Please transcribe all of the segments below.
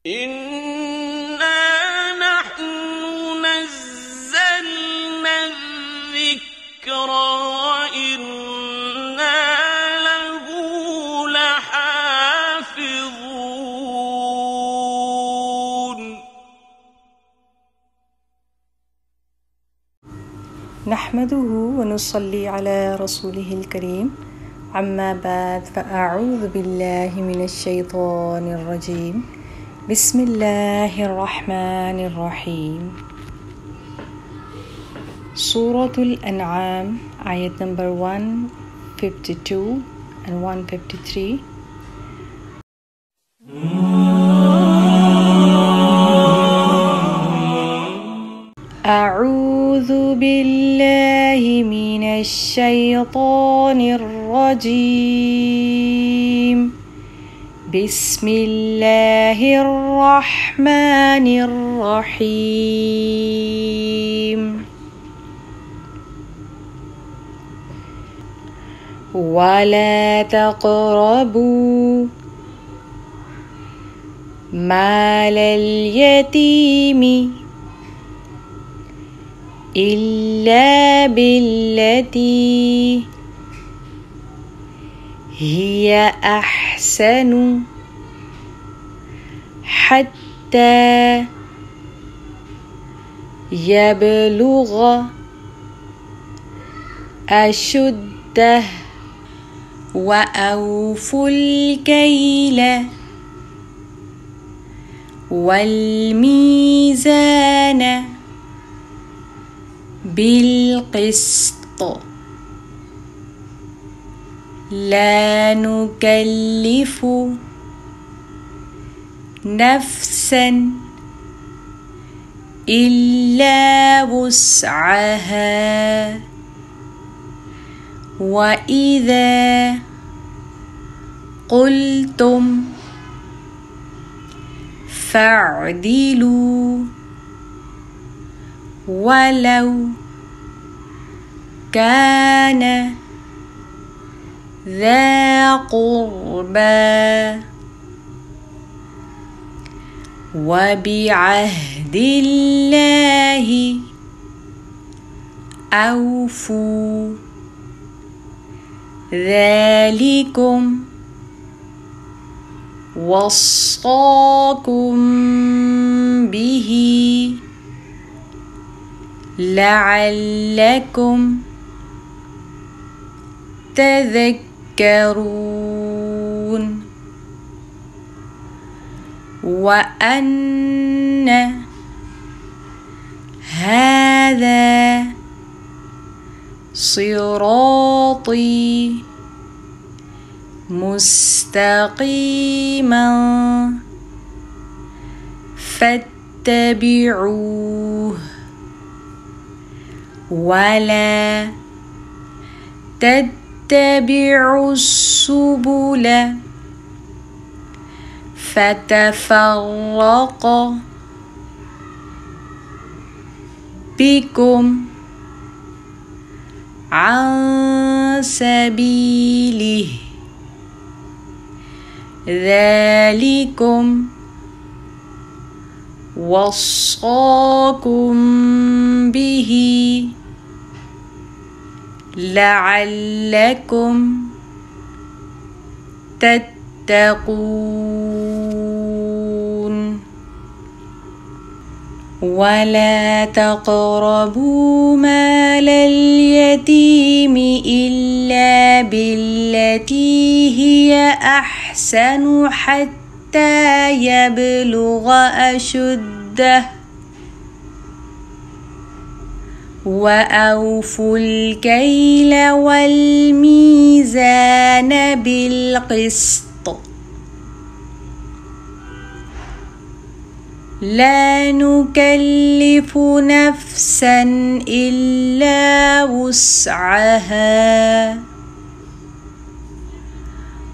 إِنَّا نَحْنُ نَزَّلْنَا الذِّكْرَ وَإِنَّا لَهُ لَحَافِظُونَ نحمده ونصلي على رسوله الكريم أما بعد فأعوذ بالله من الشيطان الرجيم بسم الله الرحمن الرحيم سورة الأنعام ayat number 152 and 153. أعوذ بالله من الشيطان الرجيم بسم الله الرحمن الرحيم ولا تقربوا مال اليتيم إلا بالتي هي أحسن حتى يبلغ أشده وأوفوا الكيل والميزان بالقسط لا نكلف نفسا إلا وسعها وإذا قلتم فاعدلوا ولو كان ذا قربى وبعهد الله أوفوا ذلكم وصاكم به لعلكم تذكرون وأن هذا صراطي مستقيما فاتبعوه ولا تتبعوا السبل فتفرق بكم عن سبيله ذلكم وصاكم به لعلكم تتقون ولا تقربوا مال اليتيم إلا بالتي هي أحسن حتى يبلغ أشده وأوفوا الكيل والميزان بالقسط لا نكلف نفسا إلا وسعها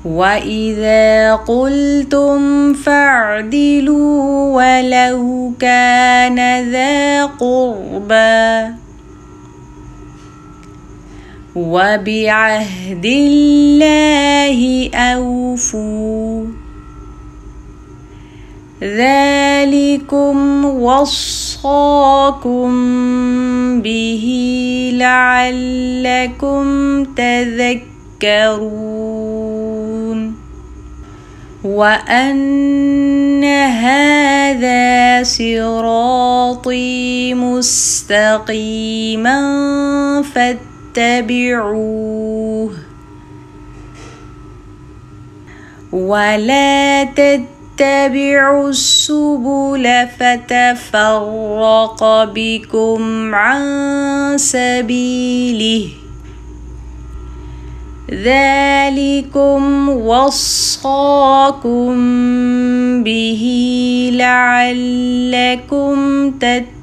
وإذا قلتم فاعدلوا ولو كان ذا قربى وبعهد الله أوفوا ذلكم وصاكم به لعلكم تذكرون وأن هذا صراطي مستقيما فاتبعوه ولا تتبعوا السبل فتفرق بكم عن سبيله ذلكم وصاكم به لعلكم تتقون